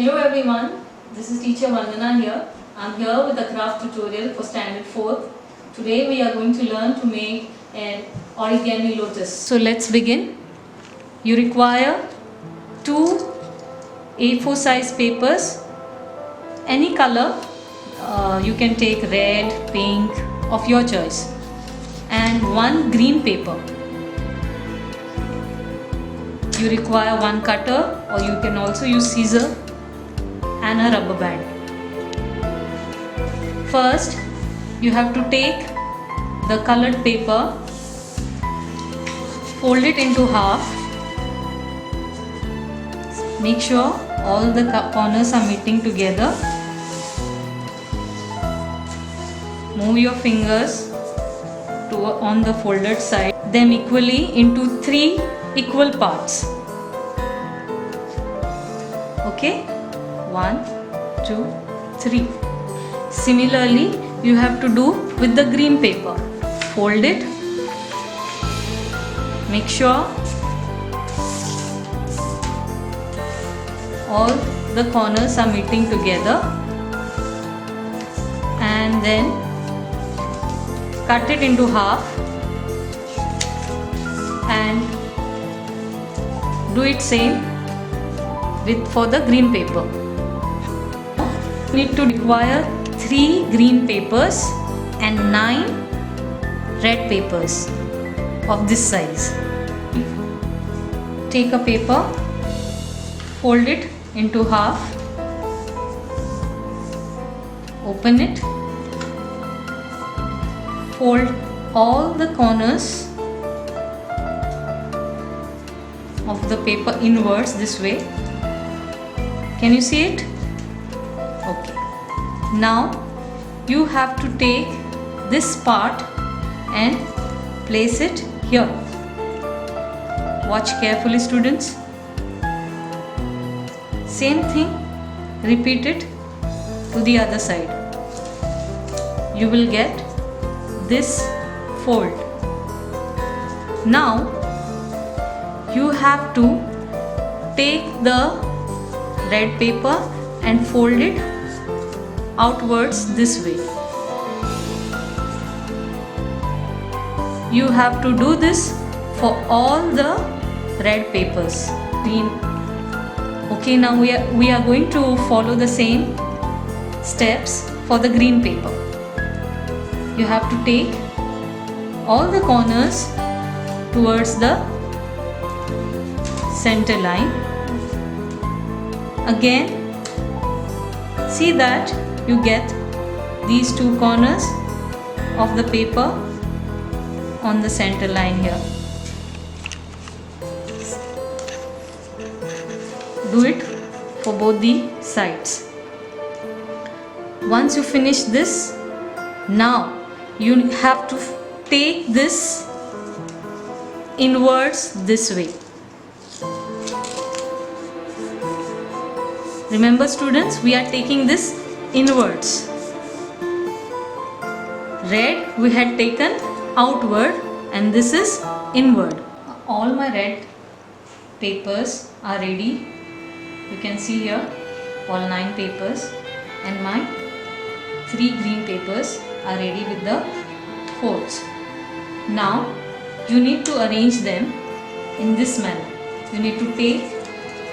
Hello everyone, this is teacher Vandana here. I am here with a craft tutorial for standard 4th. Today we are going to learn to make an origami lotus. So let's begin. You require 2 A4 size papers, any color. You can take red, pink of your choice, and 1 green paper. You require 1 cutter, or you can also use scissor and a rubber band. First, you have to take the colored paper, fold it into half. Make sure all the corners are meeting together. Move your fingers on the folded side, them equally into 3 equal parts. Okay? 1, 2, 3. Similarly, you have to do with the green paper. Fold it. Make sure all the corners are meeting together, and then cut it into half and do it same for the green paper. You need to require 3 green papers and 9 red papers of this size. Take a paper, fold it into half, open it, fold all the corners of the paper inwards this way. Can you see it? Okay. Now you have to take this part and place it here. Watch carefully, students. Same thing, repeat it to the other side. You will get this fold. Now you have to take the red paper and fold it outwards this way. You have to do this for all the red papers. Green. Okay, now we are going to follow the same steps for the green paper. You have to take all the corners towards the center line. Again, see that you get these 2 corners of the paper on the center line here. Do it for both the sides. Once you finish this, now you have to take this inwards this way. Remember, students, we are taking this inwards. Red we had taken outward, and this is inward. All my red papers are ready. You can see here all 9 papers, and my 3 green papers are ready with the folds. Now you need to arrange them in this manner. You need to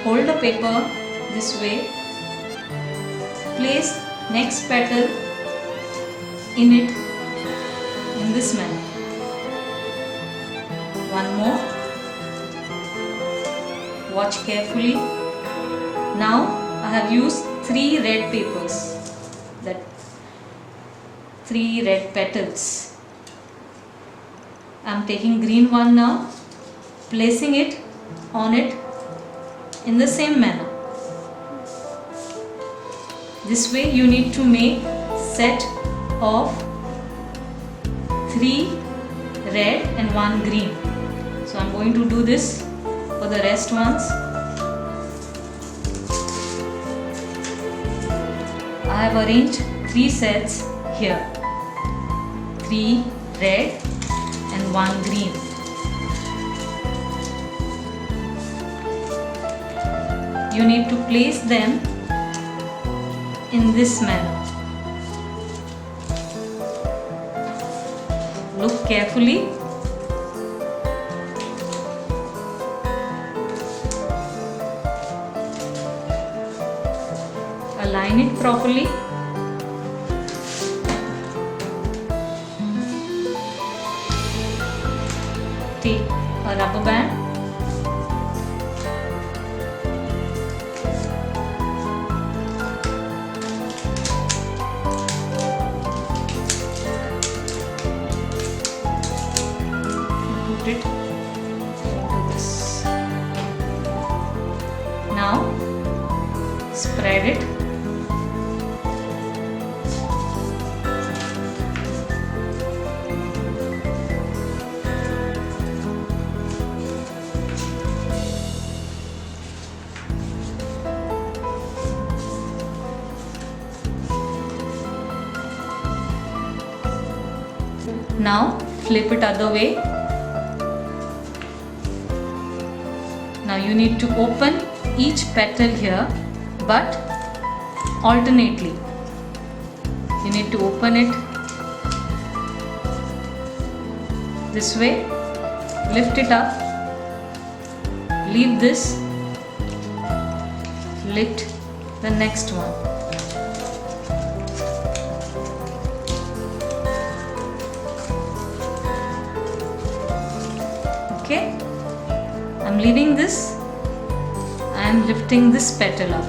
hold the paper this way, place next petal in it in this manner. One more. Watch carefully. Now I have used 3 red papers, that 3 red petals. I am taking green one now, placing it on it in the same manner. This way you need to make set of 3 red and 1 green. So I am going to do this for the rest ones. I have arranged 3 sets here. 3 red and 1 green. You need to place them in this manner. Look carefully. Align it properly. Take a rubber band. Put it into this. Now spread it. Now flip it other way. Now you need to open each petal here, but alternately. You need to open it this way, lift it up, leave this, lift the next one. Okay, I'm leaving this and lifting this petal up.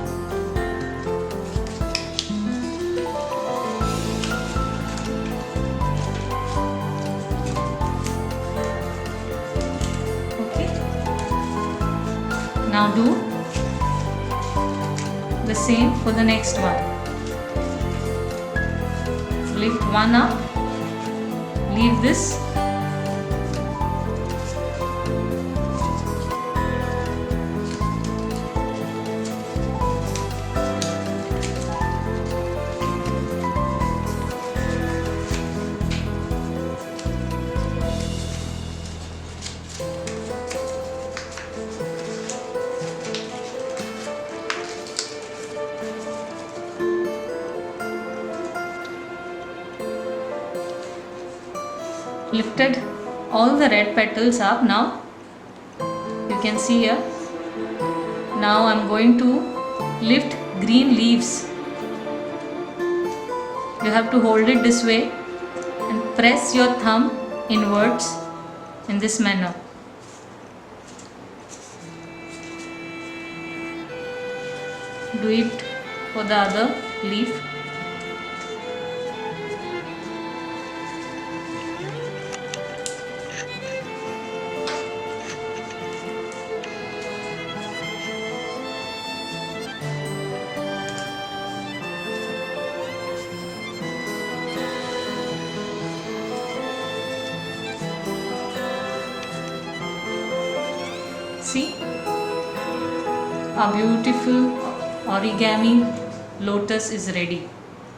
Okay, now do the same for the next one. Lift one up, leave this. Lifted all the red petals up. Now you can see here. Now I'm going to lift green leaves. You have to hold it this way and press your thumb inwards in this manner. Do it for the other leaf. See, our beautiful origami lotus is ready.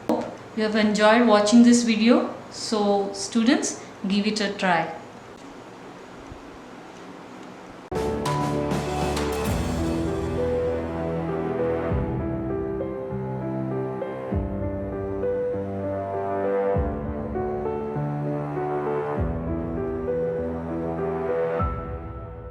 Hope you have enjoyed watching this video. So students, give it a try.